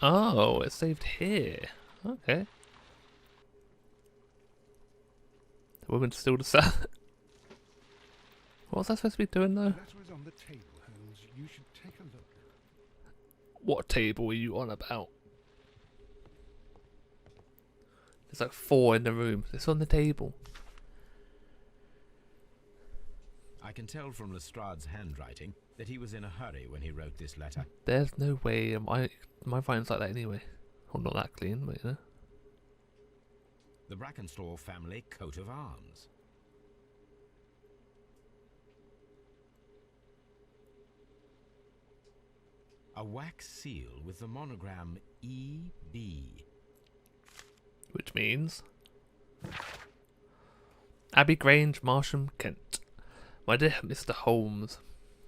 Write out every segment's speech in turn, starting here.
Oh, it's saved here. Okay. The woman's still the same. What was I supposed to be doing though? The letter is on the table, Holmes. You should take a look. What table are you on about? There's like 4 in the room. It's on the table. I can tell from Lestrade's handwriting that he was in a hurry when he wrote this letter. There's no way. My writing's like that anyway. Well, not that clean, but you know. The Brackenstall family coat of arms. A wax seal with the monogram E.B. Which means Abbey, Grange, Marsham, Kent. My dear Mr. Holmes,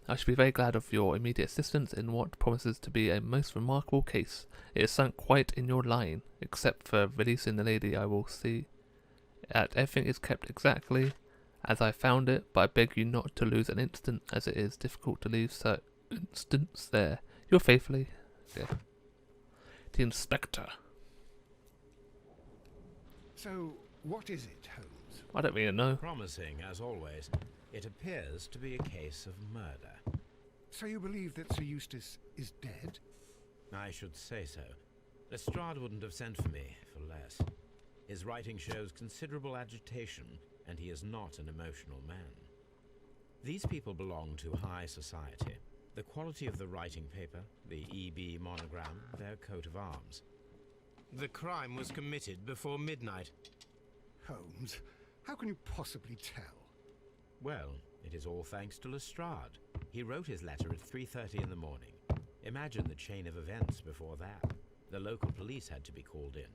I should be very glad of your immediate assistance in what promises to be a most remarkable case. It is sunk quite in your line, except for releasing the lady. I will see that everything is kept exactly as I found it, but I beg you not to lose an instant, as it is difficult to leave so instants there. Yours faithfully, yeah. The Inspector. So, what is it, Holmes? I don't really know. Promising, as always. It appears to be a case of murder. So you believe that Sir Eustace is dead? I should say so. Lestrade wouldn't have sent for me for less. His writing shows considerable agitation, and he is not an emotional man. These people belong to high society. The quality of the writing paper, the EB monogram, their coat of arms. The crime was committed before midnight. Holmes, how can you possibly tell? Well, it is all thanks to Lestrade. He wrote his letter at 3:30 in the morning. Imagine the chain of events before that. The local police had to be called in.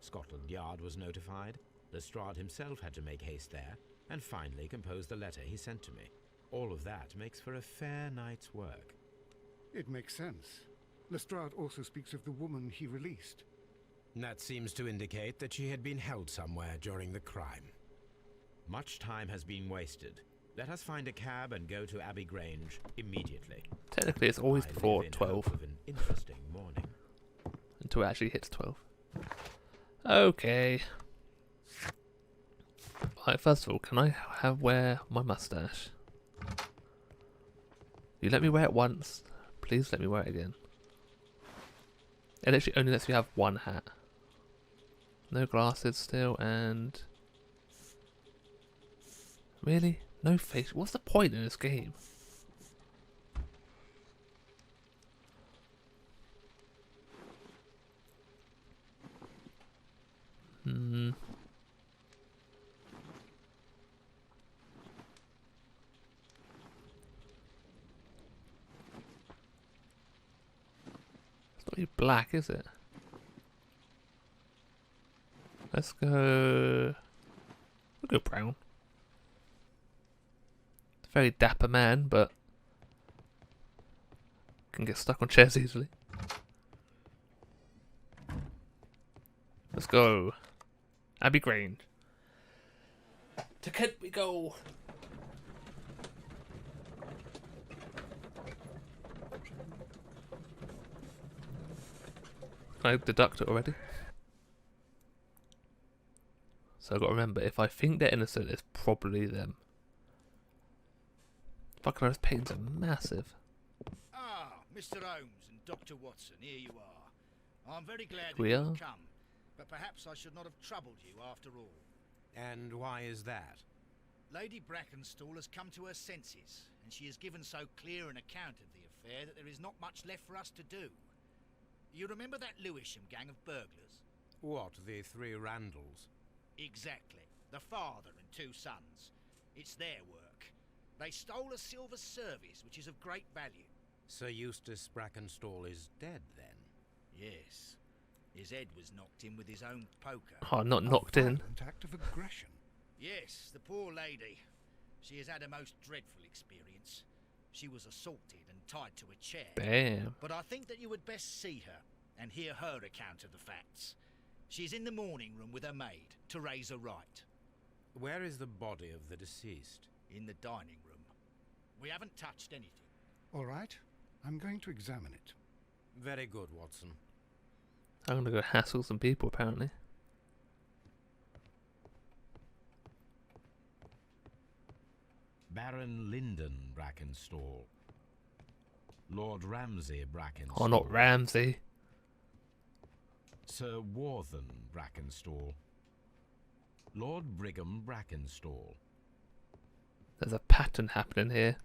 Scotland Yard was notified. Lestrade himself had to make haste there, and finally compose the letter he sent to me. All of that makes for a fair night's work. It makes sense. Lestrade also speaks of the woman he released. That seems to indicate that she had been held somewhere during the crime. Much time has been wasted. Let us find a cab and go to Abbey Grange immediately. Technically, it's always I before live in 12. hope of an interesting morning. Until it actually hits 12. Okay. Right, first of all, can I wear my mustache? You let me wear it once. Please let me wear it again. It literally only lets you have one hat. No glasses still, and... Really? No face? What's the point in this game? It's not really black, is it? Let's go... We'll go brown. Very dapper man, but can get stuck on chairs easily. Let's go. Abbey Grange. To Kent we go. Can I deduct it already? So I've got to remember, if I think they're innocent, it's probably them. Fucking those paintings are massive. Ah, Mr. Holmes and Dr. Watson, here you are. I'm very glad that We you are. have come, but perhaps I should not have troubled you after all. And why is that? Lady Brackenstall has come to her senses, and she has given so clear an account of the affair that there is not much left for us to do. You remember that Lewisham gang of burglars? What, the 3 Randalls? Exactly. The father and 2 sons. It's their work. They stole a silver service, which is of great value. Sir Eustace Brackenstall is dead, then? Yes. His head was knocked in with his own poker. Oh, not knocked A in. violent act of aggression. Yes, the poor lady. She has had a most dreadful experience. She was assaulted and tied to a chair. Damn. But I think that you would best see her and hear her account of the facts. She's in the morning room with her maid, Teresa Wright. Where is the body of the deceased? In the dining room. We haven't touched anything. All right, I'm going to examine it. Very good, Watson. I'm gonna go hassle some people, apparently. Baron Lyndon Brackenstall. Lord Ramsay Brackenstall. Oh, not Ramsay. Sir Warthen Brackenstall. Lord Brigham Brackenstall. There's a pattern happening here.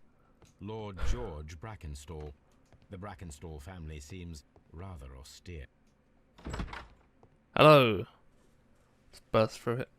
Lord George Brackenstall. The Brackenstall family seems rather austere. Hello. Let's burst through it.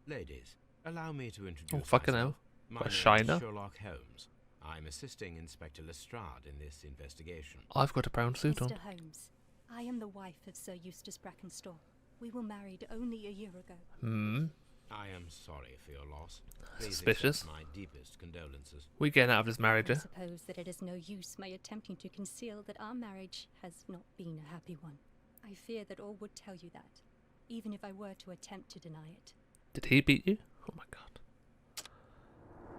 Ladies, allow me to introduce Oh, fucking myself. hell. My Got a name shiner. is Sherlock Holmes. I'm assisting Inspector Lestrade in this investigation. I've got a brown suit on. Mr. Holmes, I am the wife of Sir Eustace Brackenstall. We were married only a year ago. I am sorry for your loss. Please Suspicious. accept my deepest condolences. We getting out of this marriage, I eh? suppose that it is no use my attempting to conceal that our marriage has not been a happy one. I fear that all would tell you that, even if I were to attempt to deny it. Did he beat you? Oh my god.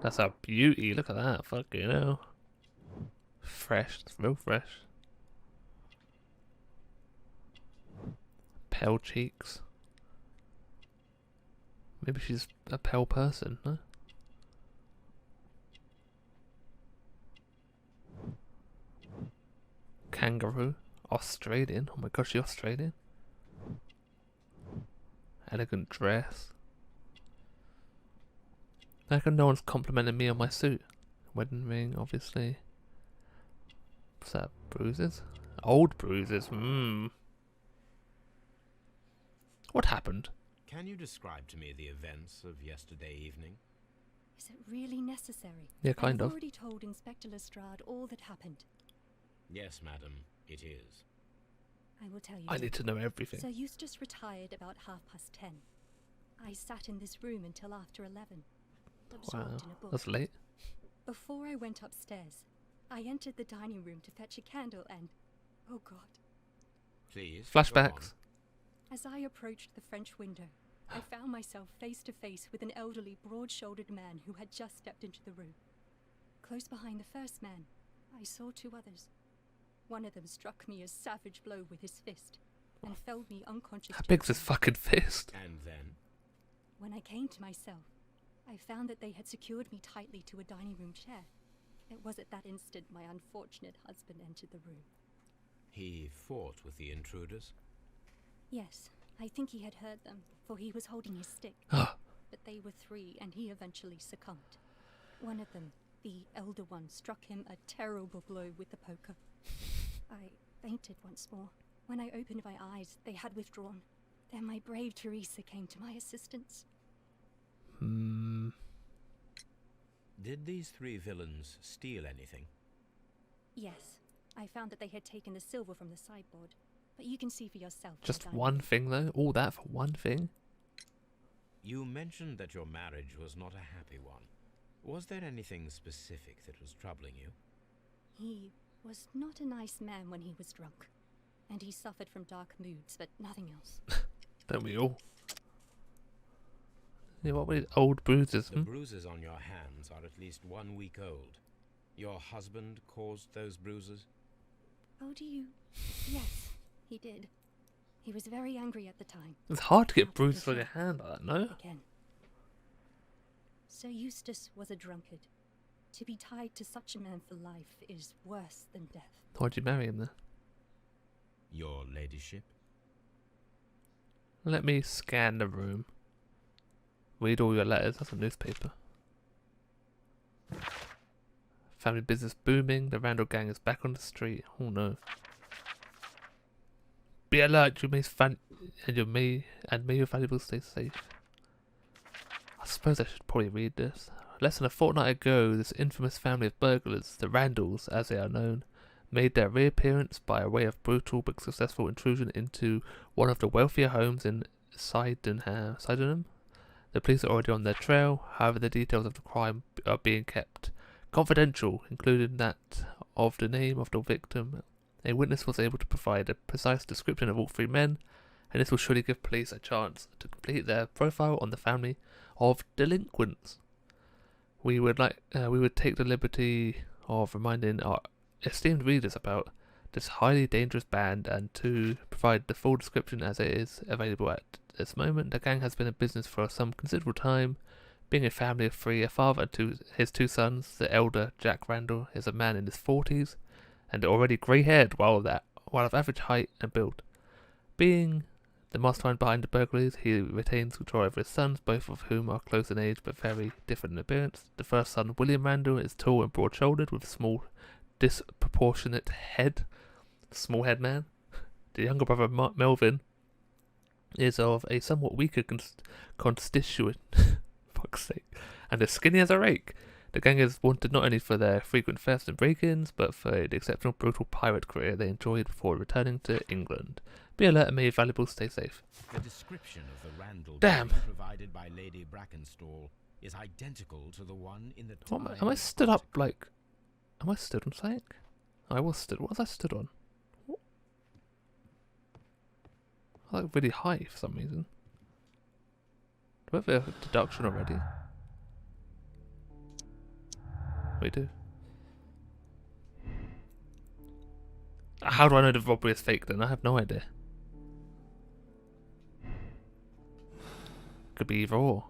That's a beauty. Look at that. Fucking hell. Fresh. It's real fresh. Pale cheeks. Maybe she's a pale person, no? Kangaroo. Australian. Oh my god, she's Australian. Elegant dress. How come no one's complimenting me on my suit? Wedding ring, obviously. What's that? Bruises? Old bruises. What happened? Can you describe to me the events of yesterday evening? Is it really necessary? Yeah, kind I've of. already told Inspector Lestrade all that happened. Yes, madam, it is. I will tell you. I need to know everything. Sir Eustace retired about 10:30. I sat in this room until after 11, absorbed Wow, in a book. that's late. Before I went upstairs, I entered the dining room to fetch a candle and, oh God, Please. Flashbacks. as I approached the French window, I found myself face to face with an elderly, broad-shouldered man who had just stepped into the room. Close behind the first man, I saw two others. One of them struck me a savage blow with his fist and felled me unconscious. How to big's the his ground. fucking fist? And then? When I came to myself, I found that they had secured me tightly to a dining room chair. It was at that instant my unfortunate husband entered the room. He fought with the intruders? Yes, I think he had heard them, for he was holding his stick. Ah, But they were three, and he eventually succumbed. One of them, the elder one, struck him a terrible blow with the poker. I fainted once more. When I opened my eyes, they had withdrawn. Then my brave Teresa came to my assistance. Did these three villains steal anything? Yes, I found that they had taken the silver from the sideboard. But you can see for yourself. in the just dining one room. thing though? All that for one thing? You mentioned that your marriage was not a happy one. Was there anything specific that was troubling you? He was not a nice man when he was drunk. And he suffered from dark moods, but nothing else. Don't we all? Yeah, what were old bruises? The bruises on your hands are at least 1 week old. Your husband caused those bruises? Oh, do you? Yes, he did. He was very angry at the time. It's hard to get Not bruises on sure. your hand like that, no? Again. Sir Eustace was a drunkard. To be tied to such a man for life is worse than death. Why'd you marry him then? Your ladyship? Let me scan the room. Read all your letters. That's a newspaper. Family business booming. The Randall gang is back on the street. Oh no. Be alert. You may may your valuables stay safe. I suppose I should probably read this. Less than a fortnight ago, this infamous family of burglars, the Randalls, as they are known, made their reappearance by way of brutal but successful intrusion into one of the wealthier homes in Sydenham. The police are already on their trail, however the details of the crime are being kept confidential, including that of the name of the victim. A witness was able to provide a precise description of all three men, and this will surely give police a chance to complete their profile on the family of delinquents. We would take the liberty of reminding our esteemed readers about this highly dangerous band, and to provide the full description as it is available at this moment, the gang has been in business for some considerable time, being a family of three, a father and his two sons. The elder, Jack Randall, is a man in his 40s, and already grey-haired, while of average height and build. Being the mastermind behind the burglaries, he retains control over his sons, both of whom are close in age but very different in appearance. The first son, William Randall, is tall and broad-shouldered with a small, disproportionate head. Small head man. The younger brother, Melvin, is of a somewhat weaker constitution, fuck's sake, and as skinny as a rake. The gang is wanted not only for their frequent thefts and break-ins, but for the exceptional brutal pirate career they enjoyed before returning to England. Be alert and may valuable, stay safe. The description of the Randall Damn. gang provided by Lady Brackenstall is identical to the one in the Am I stood up like... Am I stood on something? I was stood... What was I stood on? What? I like really high for some reason. Do we have a deduction already? We do. How do I know the robbery is fake then? I have no idea. Could be either or.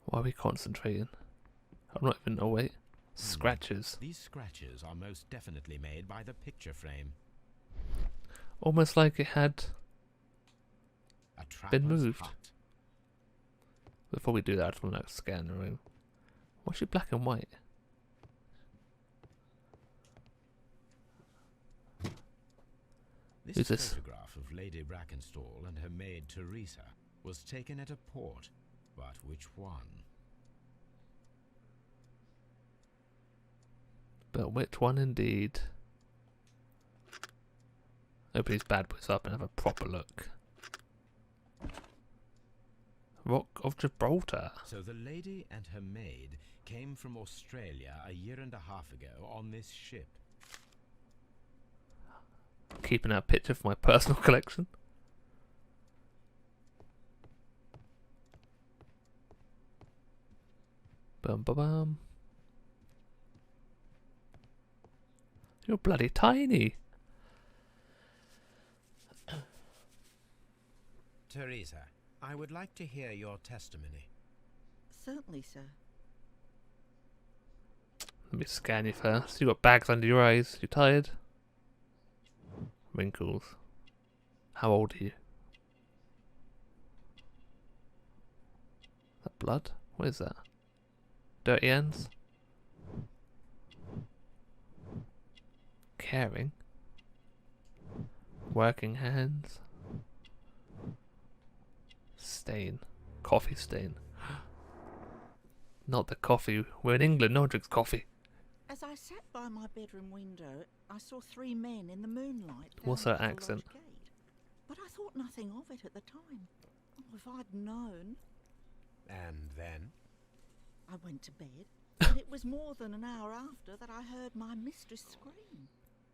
Why are we concentrating? I'm not even awake. Scratches. These scratches are most definitely made by the picture frame. Almost like it had A been trapper's moved. hut. Before we do that, I just want to scan the room. What's it black and white? This Who's this? photograph of Lady Brackenstall and her maid Teresa was taken at a port, but which one? But which one indeed? Open these bad boys up and have a proper look. Rock of Gibraltar. So the lady and her maid came from Australia a year and a half ago on this ship. Keeping a picture for my personal collection. Bum bum bum. You're bloody tiny. Teresa, I would like to hear your testimony. Certainly, sir. Let me scan you first. You got bags under your eyes. You tired? Wrinkles. How old are you? Is that blood? What is that? Dirty hands? Caring? Working hands? Stain. Coffee stain. Not the coffee. We're in England. No one drinks coffee. As I sat by my bedroom window, I saw three men in the moonlight. What's down her at the accent? lodge gate. But I thought nothing of it at the time. Oh, if I'd known. And then? I went to bed, and it was more than an hour after that I heard my mistress scream.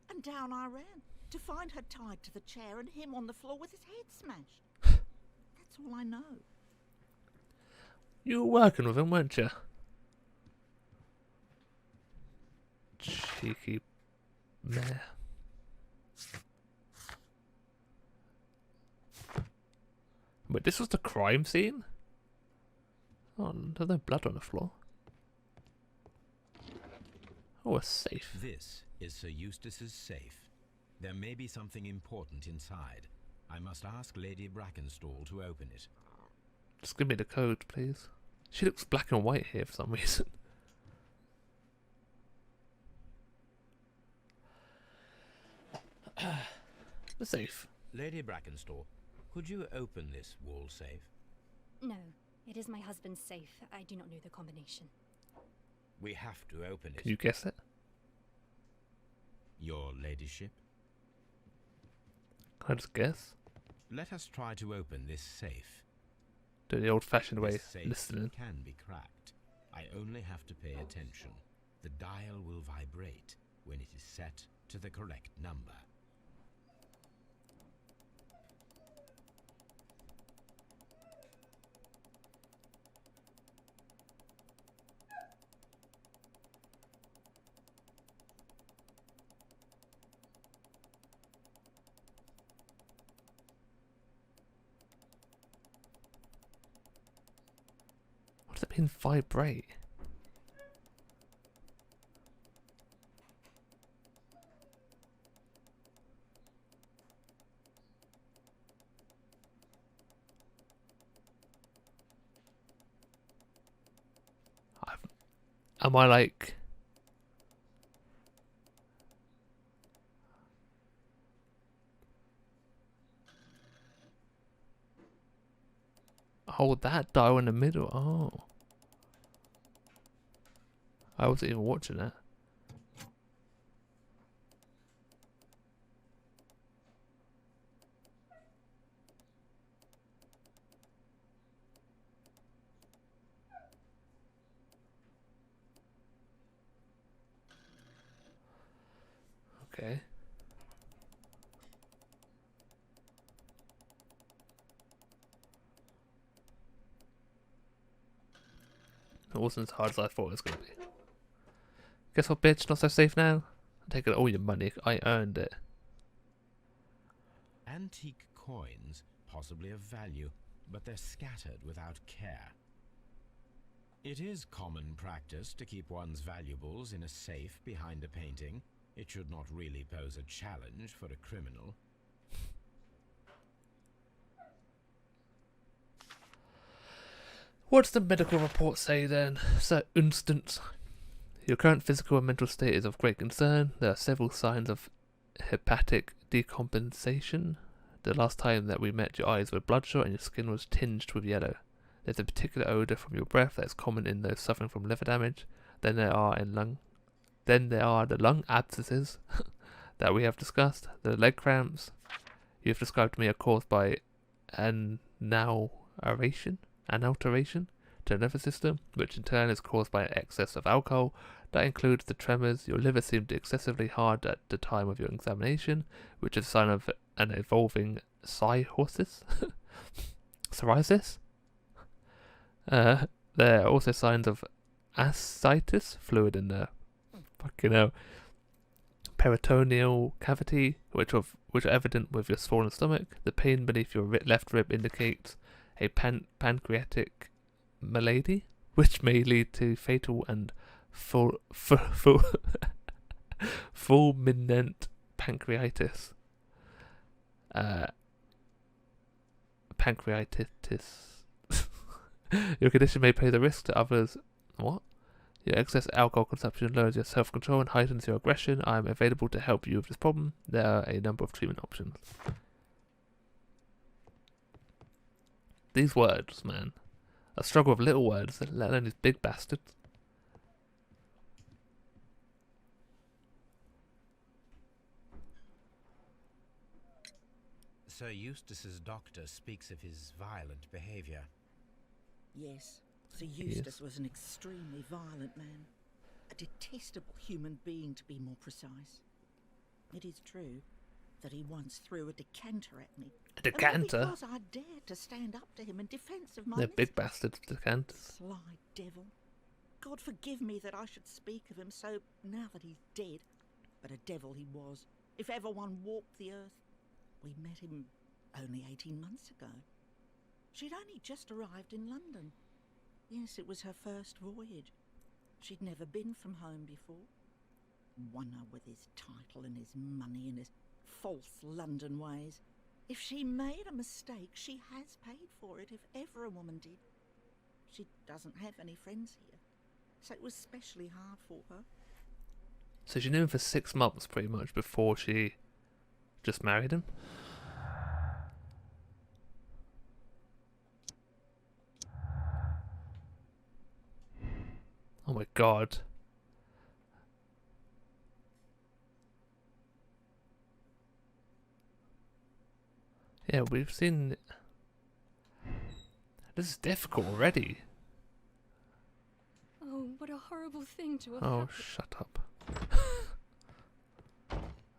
And down I ran, to find her tied to the chair and him on the floor with his head smashed. That's all I know. You were working with him, weren't you? Cheeky mare. But this was the crime scene? Oh, there's no blood on the floor. Oh, a safe. This is Sir Eustace's safe. There may be something important inside. I must ask Lady Brackenstall to open it. Just give me the code, please. She looks black and white here for some reason. The safe. Lady Brackenstall, could you open this wall safe? No, it is my husband's safe. I do not know the combination. We have to open it. Can you guess it? Your ladyship? Can I just guess? Let us try to open this safe. Do it the old-fashioned way, This safe listening. can be cracked. I only have to pay attention. The dial will vibrate when it is set to the correct number. What does it mean, vibrate? Am I like... Hold that dial in the middle. Oh. I wasn't even watching that. Okay. It wasn't as hard as I thought it was going to be. Guess what, bitch? Not so safe now? I'm taking all your money. I earned it. Antique coins, possibly of value, but they're scattered without care. It is common practice to keep one's valuables in a safe behind a painting. It should not really pose a challenge for a criminal. What does the medical report say then? So, instance, your current physical and mental state is of great concern. There are several signs of hepatic decompensation. The last time that we met, your eyes were bloodshot and your skin was tinged with yellow. There's a particular odour from your breath that is common in those suffering from liver damage. Then there are the lung abscesses that we have discussed. The leg cramps you have described to me are caused by analteration to the nervous system, which in turn is caused by an excess of alcohol. That includes the tremors. Your liver seemed excessively hard at the time of your examination, which is a sign of an evolving psoriasis. There are also signs of ascites, fluid in the peritoneal cavity, which are evident with your swollen stomach. The pain beneath your left rib indicates a pancreatic malady, which may lead to fatal and fulminant pancreatitis. Your condition may pose a risk to others. What? Your excess alcohol consumption lowers your self-control and heightens your aggression. I am available to help you with this problem. There are a number of treatment options. These words, man. I struggle with little words, let alone these big bastards. Sir Eustace's doctor speaks of his violent behaviour. Yes, Sir Eustace was an extremely violent man. A detestable human being, to be more precise. It is true that he once threw a decanter at me. A decanter? And because I dared to stand up to him in defence of my They're big mistress. bastards, decanters. Sly devil. God forgive me that I should speak of him so now that he's dead. But a devil he was, if ever one walked the earth. We met him only 18 months ago. She'd only just arrived in London. Yes, it was her first voyage. She'd never been from home before. Wonder with his title and his money and his false London ways. If she made a mistake, she has paid for it, if ever a woman did. She doesn't have any friends here, so it was especially hard for her. So she knew him for 6 months, pretty much, before she just married him? Oh my god. Yeah, we've seen... This is difficult already. Oh, what a horrible thing to have Oh, happened. shut up.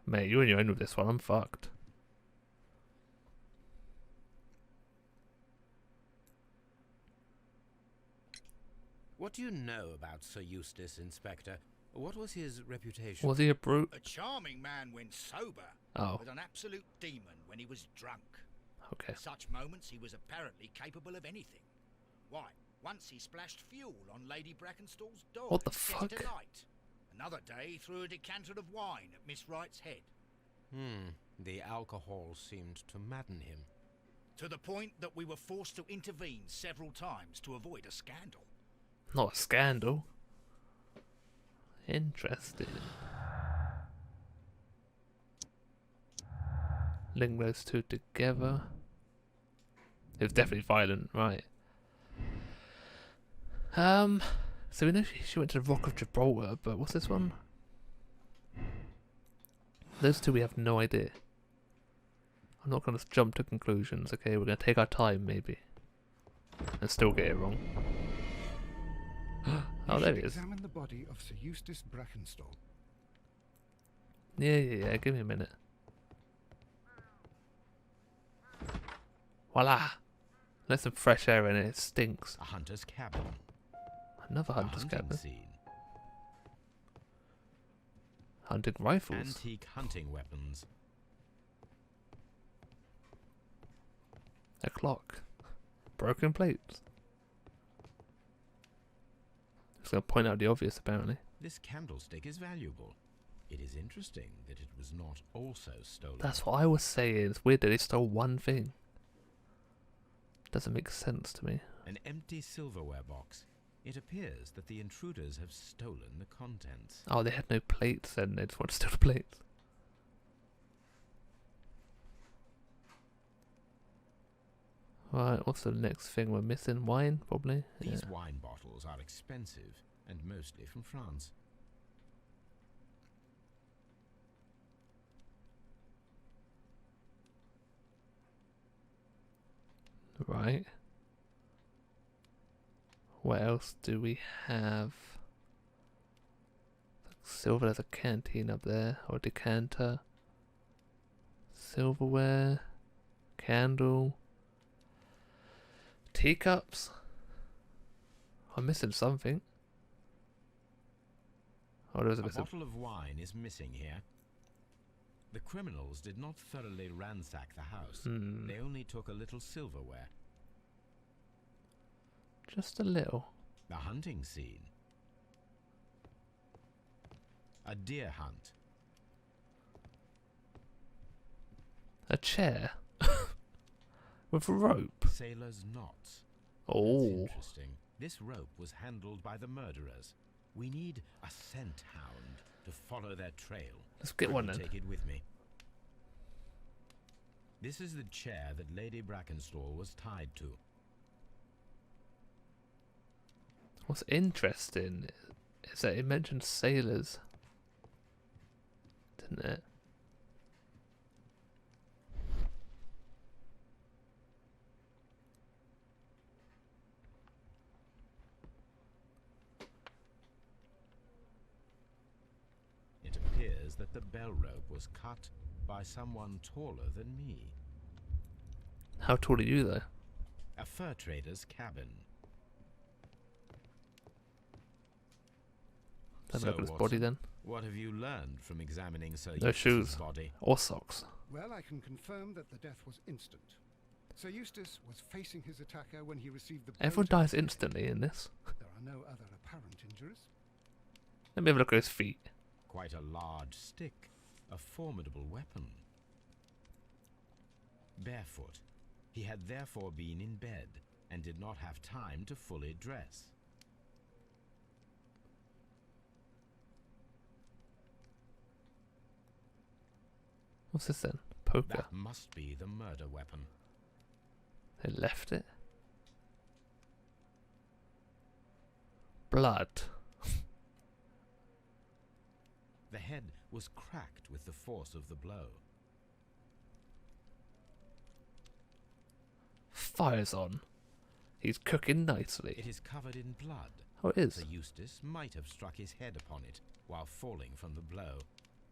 Mate, you're on your own with this one. I'm fucked. What do you know about Sir Eustace, Inspector? What was his reputation? Was he a brute? A charming man when sober, Oh, but an absolute demon when he was drunk. okay. At such moments he was apparently capable of anything. Why, Once he splashed fuel on Lady Brackenstall's dog What the and set it fuck? alight. Another day he threw a decanter of wine at Miss Wright's head. The alcohol seemed to madden him. To the point that we were forced to intervene several times to avoid a scandal. Not a scandal. Interesting. Link those two together. It was definitely violent, right? So we know she went to the Rock of Gibraltar, but what's this one? Those two we have no idea. I'm not going to jump to conclusions, okay? We're going to take our time, maybe. And still get it wrong. Oh, there he is. Examine the body of Sir Eustace Brackenstall. Yeah, give me a minute. Voila! There's some fresh air in it, it stinks. A hunter's cabin. Another A hunter's hunting cabin. scene. Hunting rifles. Antique hunting weapons. A clock. Broken plates. Just gonna point out the obvious, apparently. This candlestick is valuable. It is interesting that it was not also stolen. That's what I was saying. It's weird that they stole one thing. Doesn't make sense to me. An empty silverware box. It appears that the intruders have stolen the contents. Oh, they had no plates then. They just want to steal the plates. Right, what's the next thing we're missing? Wine, probably? These Yeah. wine bottles are expensive and mostly from France. Right. What else do we have? Silver, there's a canteen up there, or decanter. Silverware. Candle. Teacups. I'm missing something. Oh, there's a A bit of... bottle of wine is missing here. The criminals did not thoroughly ransack the house. They only took a little silverware. Just a little. The hunting scene. A deer hunt. A chair. With a rope. Sailor's knots. That's Oh. interesting. This rope was handled by the murderers. We need a scent hound to follow their trail. Let's get I one will then. Take it with me. This is the chair that Lady Brackenstall was tied to. What's interesting is that it mentioned sailors. Didn't it? It appears that the bell rope was cut by someone taller than me. How tall are you though? A fur trader's cabin. Have a look at his Watson, body then. what have you learned from examining Sir No Eustace's shoes. body? Or socks. Well, I can confirm that the death was instant. Sir Eustace was facing his attacker when he received the blow Everyone to his dies head. instantly in this. There are no other apparent injuries. Let me have a look at his feet. Quite a large stick. A formidable weapon. Barefoot. He had therefore been in bed and did not have time to fully dress. What's this then? Poker. That must be the murder weapon. They left it. Blood. The head was cracked with the force of the blow. Fire's on. He's cooking It nicely. is covered in blood. Oh, it is. Sir Eustace might have struck his head upon it while falling from the blow.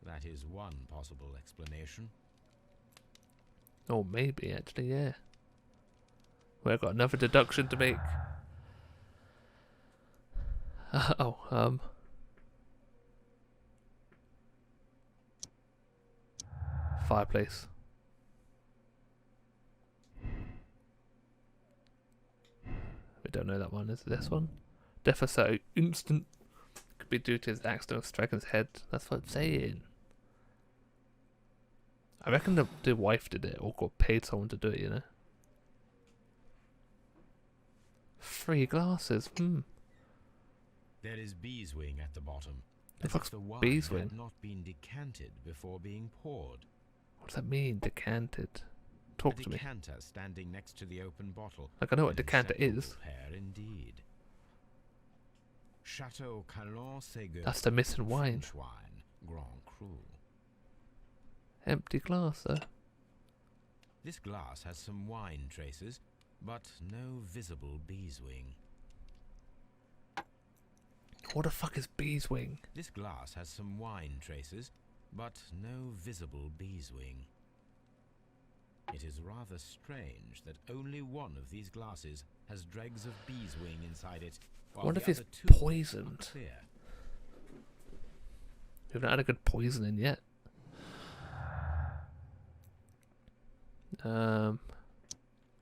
That is one possible explanation. Oh, maybe actually, yeah. We've got another deduction to make. Fireplace. don't know that one. Is it this one? Death is so instant. Could be due to his accident of striking his head. That's what I'm saying. I reckon the wife did it or got paid someone to do it, you know? 3 glasses. There is beeswing at the bottom. The As fuck's if the wine beeswing? had not been decanted before being poured. What does that mean, decanted? Talk A to me. decanter standing next to the open bottle. Like, I know what An decanter is. inseparable pair indeed. Chateau Calon Ségur. That's the missing wine. French wine. Grand Cru. Empty glass, though. This glass has some wine traces, but no visible beeswing. What the fuck is beeswing? This glass has some wine traces, but no visible beeswing. It is rather strange that only one of these glasses has dregs of beeswing inside it, while What the if it's other 2 poisoned? are clear. We've not had a good poisoning yet.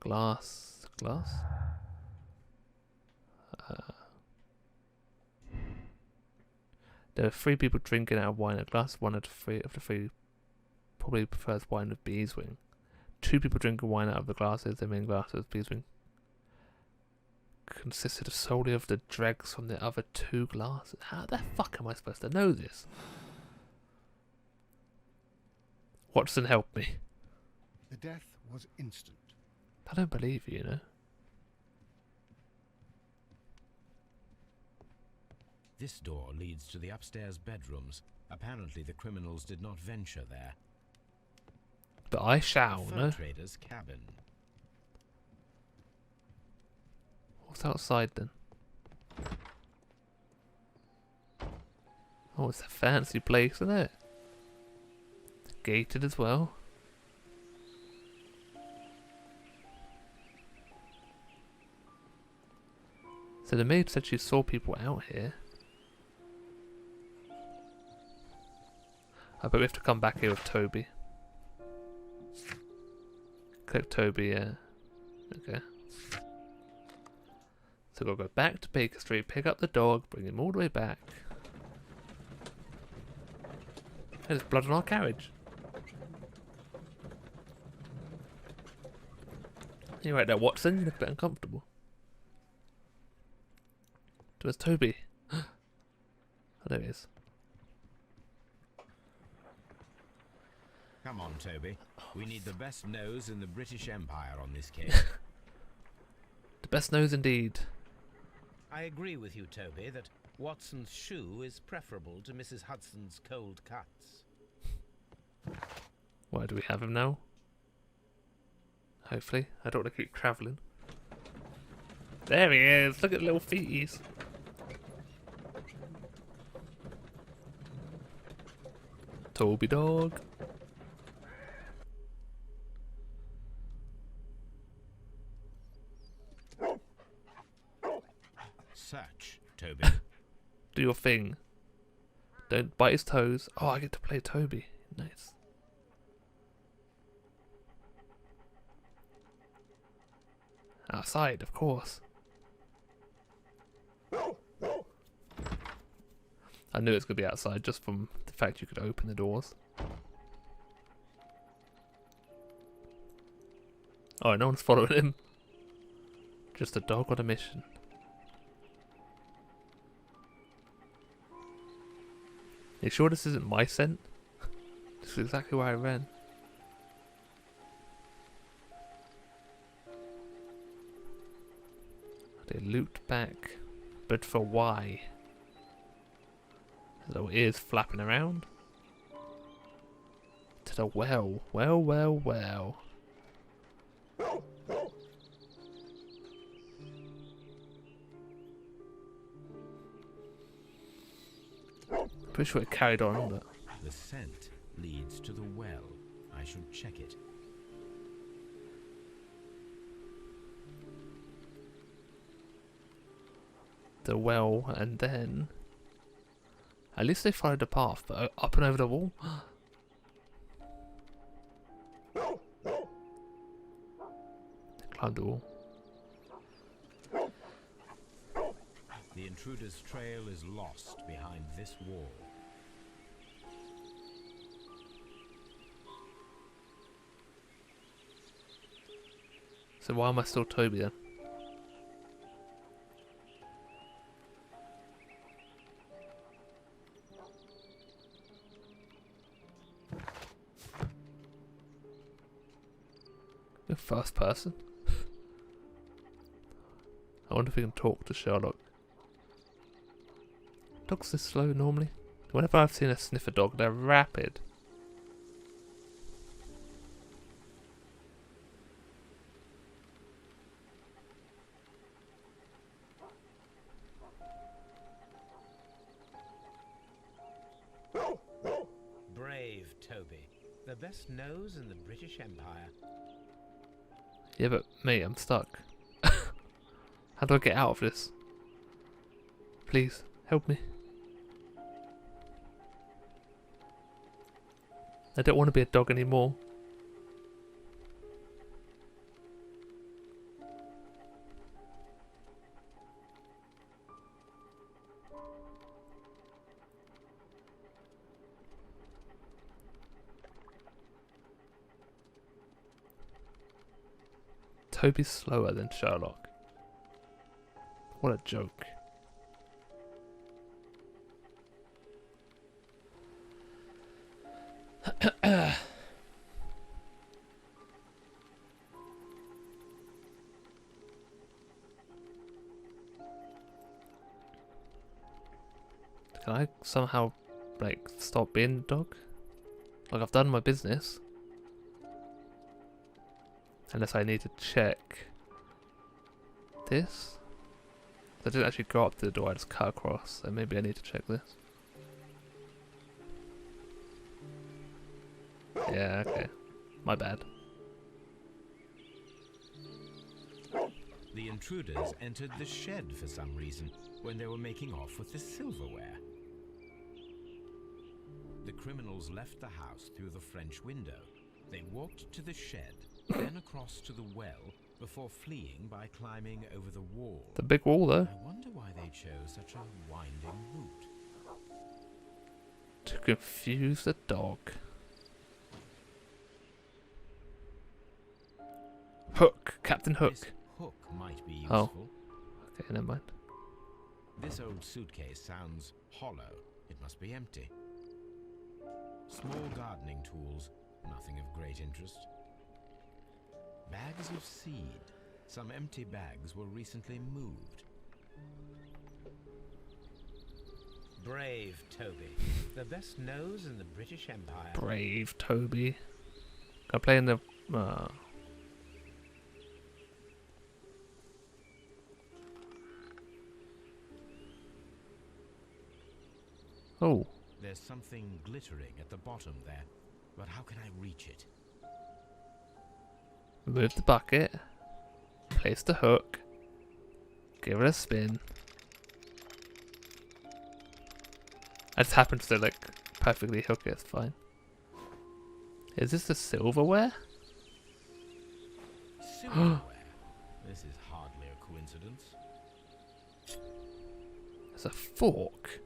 Glass. There are 3 people drinking out of wine. A glass. One of the three probably prefers wine with beeswing. 2 people drinking wine out of the glasses. The main glass with beeswing consisted of solely of the dregs from the other 2 glasses. How the fuck am I supposed to know this? Watson, help me. The death was instant. I don't believe you, you know. This door leads to the upstairs bedrooms. Apparently the criminals did not venture there. But I shall, The fur no? trader's cabin. What's outside then? Oh, it's a fancy place, isn't it? Gated as well. So the maid said she saw people out here. I bet we have to come back here with Toby. Click Toby, yeah. Okay. So we'll go back to Baker Street, pick up the dog, bring him all the way back. There's blood on our carriage. You're right there, Watson. You look a bit uncomfortable. Where's Toby? Oh, there he is. Come on, Toby. We need the best nose in the British Empire on this case. The best nose indeed. I agree with you, Toby, that Watson's shoe is preferable to Mrs. Hudson's cold cuts. Why do we have him now? Hopefully. I don't want to keep travelling. There he is. Look at the little feeties. Toby dog. Search, Toby. Do your thing. Don't bite his toes. Oh, I get to play Toby. Nice. Outside, of course. I knew it was going to be outside just from the fact you could open the doors. Oh, no one's following him. Just a dog on a mission. You sure this isn't my scent? This is exactly where I ran. They looped back. But for why? Little ears flapping around. To the well. Well. Pretty sure it carried on, but The scent leads to the well. I should check it. the well, and then at least they followed the path, but up and over the wall. They climbed the wall. The intruder's trail is lost behind this wall. So why am I still Toby then? You're first person? I wonder if we can talk to Sherlock. Dogs this slow normally? Whenever I've seen a sniffer dog, they're rapid. Brave Toby. The best nose in the British Empire. Yeah, but mate, I'm stuck. How do I get out of this? Please, help me. I don't want to be a dog anymore. Toby's slower than Sherlock. What a joke. Can I somehow, like, stop being a dog? Like, I've done my business. Unless I need to check this. I didn't actually go up to the door, I just cut across, so maybe I need to check this. Yeah, okay. My bad. The intruders entered the shed for some reason when they were making off with the silverware. The criminals left the house through the French window. They walked to the shed, then across to the well, before fleeing by climbing over the wall. The big wall, though. I wonder why they chose such a winding route. To confuse the dog. Hook! Captain Hook! This hook might be Oh. useful. Okay, never mind. This old suitcase sounds hollow. It must be empty. Small gardening tools, nothing of great interest. Bags of seed. Some empty bags were recently moved. Brave Toby. The best nose in the British Empire. Brave Toby. Can I play in the... Oh. There's something glittering at the bottom there, but how can I reach it? Remove the bucket. Place the hook. Give it a spin. I just happened to like perfectly hook it, it's fine. Is this the silverware? Silverware? This is hardly a coincidence. There's a fork.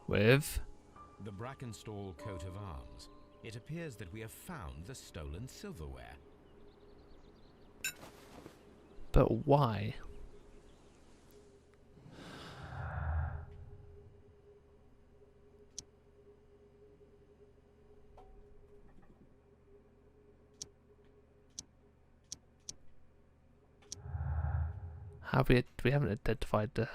With... The Brackenstall coat of arms. It appears that we have found the stolen silverware. But why? We haven't identified the...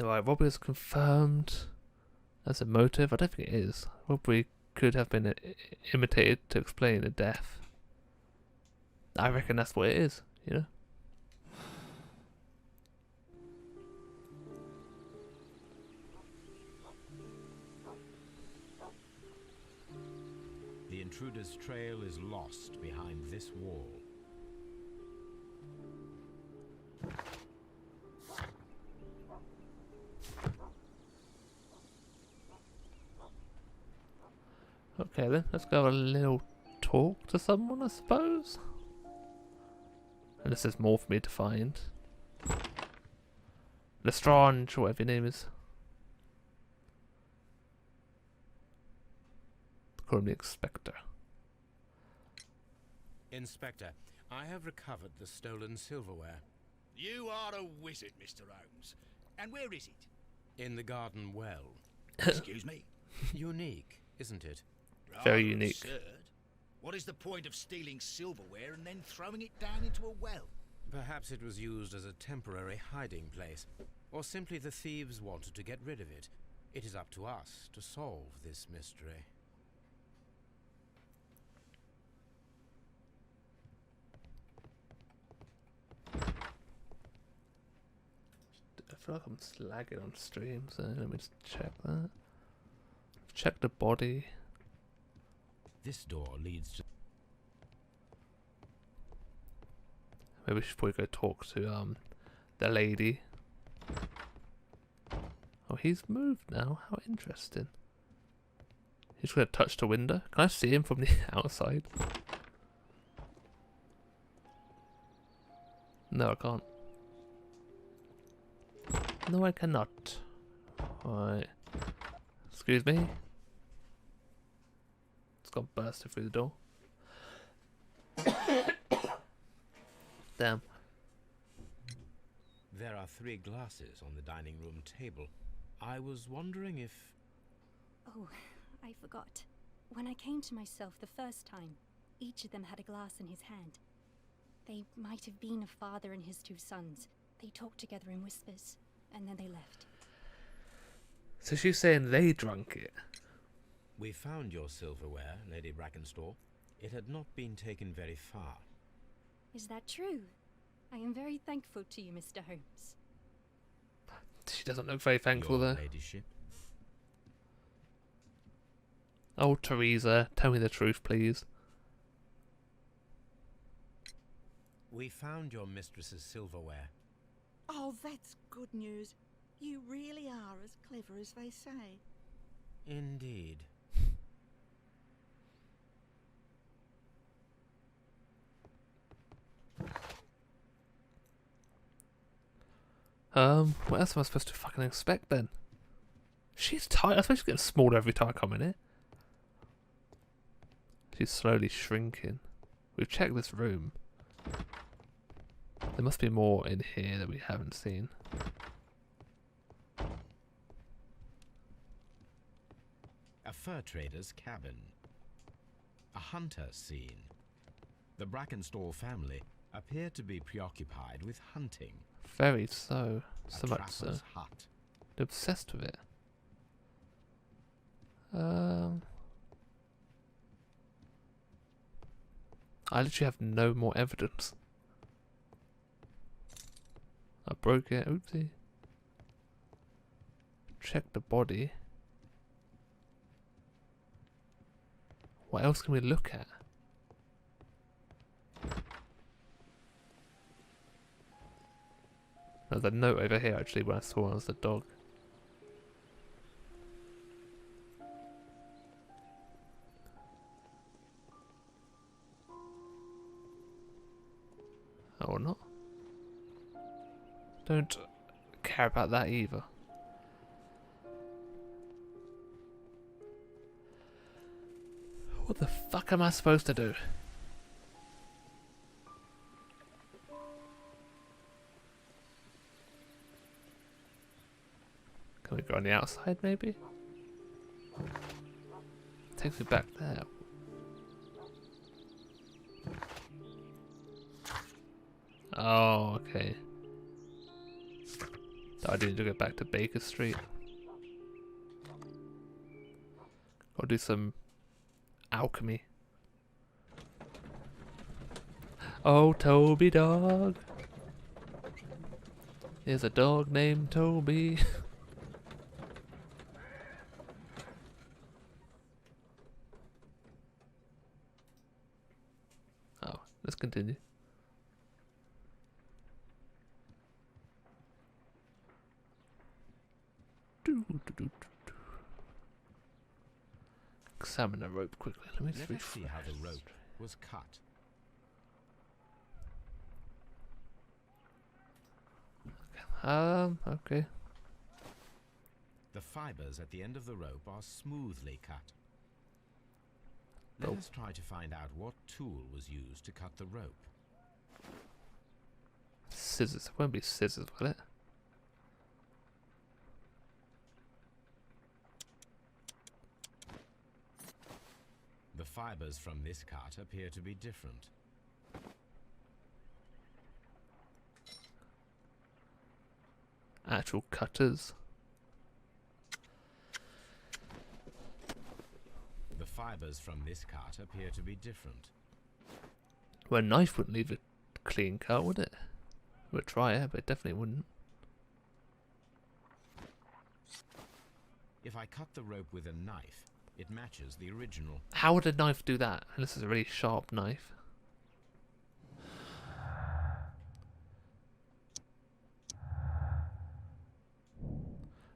Right, robbery is confirmed as a motive. I don't think it is. Robbery could have been imitated to explain the death. I reckon that's what it is, you know? The intruder's trail is lost behind this wall. Okay then, let's go have a little talk to someone, I suppose. Unless there's more for me to find. Lestrange, whatever your name is. Call him the Inspector. Inspector, I have recovered the stolen silverware. You are a wizard, Mr. Holmes. And where is it? In the garden well. Excuse me? Unique, isn't it? Very Rather unique. absurd. What is the point of stealing silverware and then throwing it down into a well? Perhaps it was used as a temporary hiding place. Or simply the thieves wanted to get rid of it. It is up to us to solve this mystery. I feel like I'm slagging on stream, so let me just check that. Check the body. This door leads to... Maybe we should probably go talk to the lady. Oh, he's moved now. How interesting. He's gonna touch the window. Can I see him from the outside? No, I can't. No, I cannot. Alright. Excuse me. It's gone bursting through the door. Damn. There are 3 glasses on the dining room table. I was wondering if... Oh, I forgot. When I came to myself the first time, each of them had a glass in his hand. They might have been a father and his 2 sons. They talked together in whispers, and then they left. So she's saying they drank it. We found your silverware, Lady Brackenstall. It had not been taken very far. Is that true? I am very thankful to you, Mr. Holmes. She doesn't look very thankful Your there. ladyship. Oh, Teresa, tell me the truth, please. We found your mistress's silverware. Oh, that's good news. You really are as clever as they say. Indeed. What else am I supposed to fucking expect then? She's tight. I suppose she's getting smaller every time I come in here. She's slowly shrinking. We've checked this room. There must be more in here that we haven't seen. A fur trader's cabin. A hunter scene. The Brackenstall family appear to be preoccupied with hunting. Very so. So A much so. trapper's hut. They're obsessed with it. I literally have no more evidence. I broke it. Oopsie. Check the body. What else can we look at? There's a note over here actually when I saw it was the dog. Or not. Don't care about that either. What the fuck am I supposed to do? Can we go on the outside maybe? Takes me back there. Oh, okay. I need to get back to Baker Street. Gotta do some alchemy. Oh, Toby dog. There's a dog named Toby. Oh, let's continue. examine the rope quickly. Let me just Let us see how the refresh. rope was cut. Okay. The fibers at the end of the rope are smoothly cut. Let Oh. us try to find out what tool was used to cut the rope. Scissors. It won't be scissors, will it? The fibers from this cut appear to be different. Actual cutters. The fibers from this cut appear to be different. Well, a knife wouldn't leave a clean cut, would it? We'll try it, but it definitely wouldn't. If I cut the rope with a knife, it matches the original. How would a knife do that? This is a really sharp knife.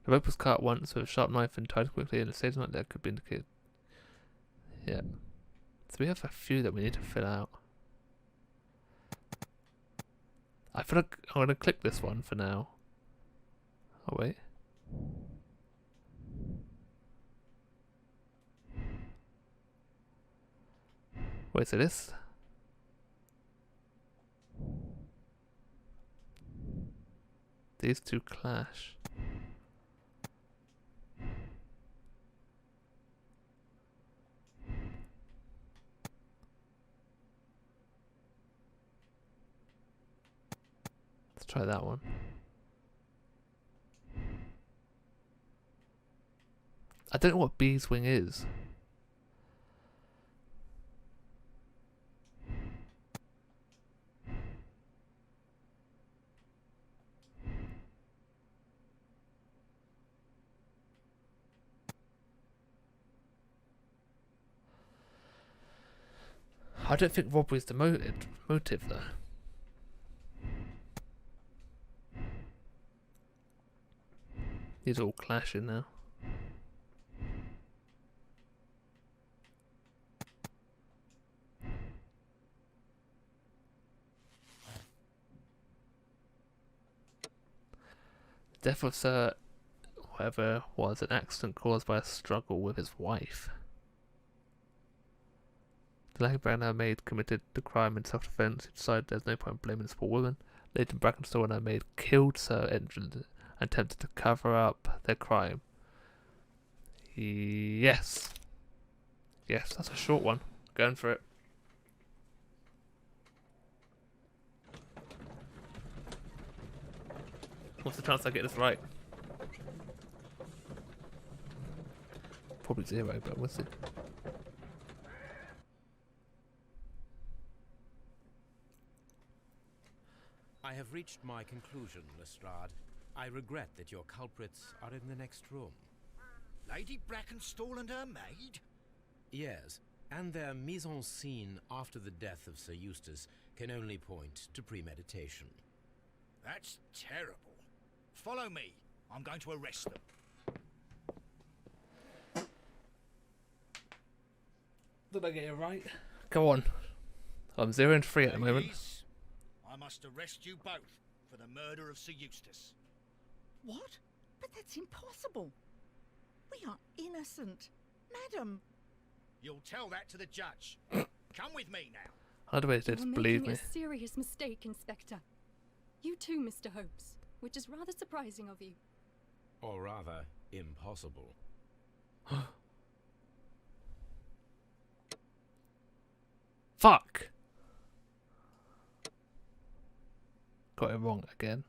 The rope was cut once with a sharp knife and tied quickly, and a stage like that could be indicated. Yeah. So we have a few that we need to fill out. I feel like I'm going to click this one for now. Oh, wait. Wait, so this? These two clash. Let's try that one. I don't know what bee's wing is. I don't think robbery's the motive though. These are all clashing now. Death of Sir whatever was an accident caused by a struggle with his wife. The Lady Brackenstall maid committed the crime in self-defense. He decided there's no point blaming this poor woman. Lady Brackenstall and her maid killed Sir Edmund and attempted to cover up their crime. Yes. Yes, that's a short one. Going for it. What's the chance I get this right? Probably 0, but we'll see. I have reached my conclusion, Lestrade. I regret that your culprits are in the next room. Lady Brackenstall and her maid? Yes, and their mise en scene after the death of Sir Eustace can only point to premeditation. That's terrible. Follow me. I'm going to arrest them. Did I get it right? Go on. I'm 0 and 3 at the moment. Ladies, I must arrest you both for the murder of Sir Eustace. What? But that's impossible. We are innocent. Madam. You'll tell that to the judge. Come with me now. How do I You just are believe making me? a serious mistake, Inspector. You too, Mr. Holmes, which is rather surprising of you. Or rather, impossible. Fuck! Got it wrong again.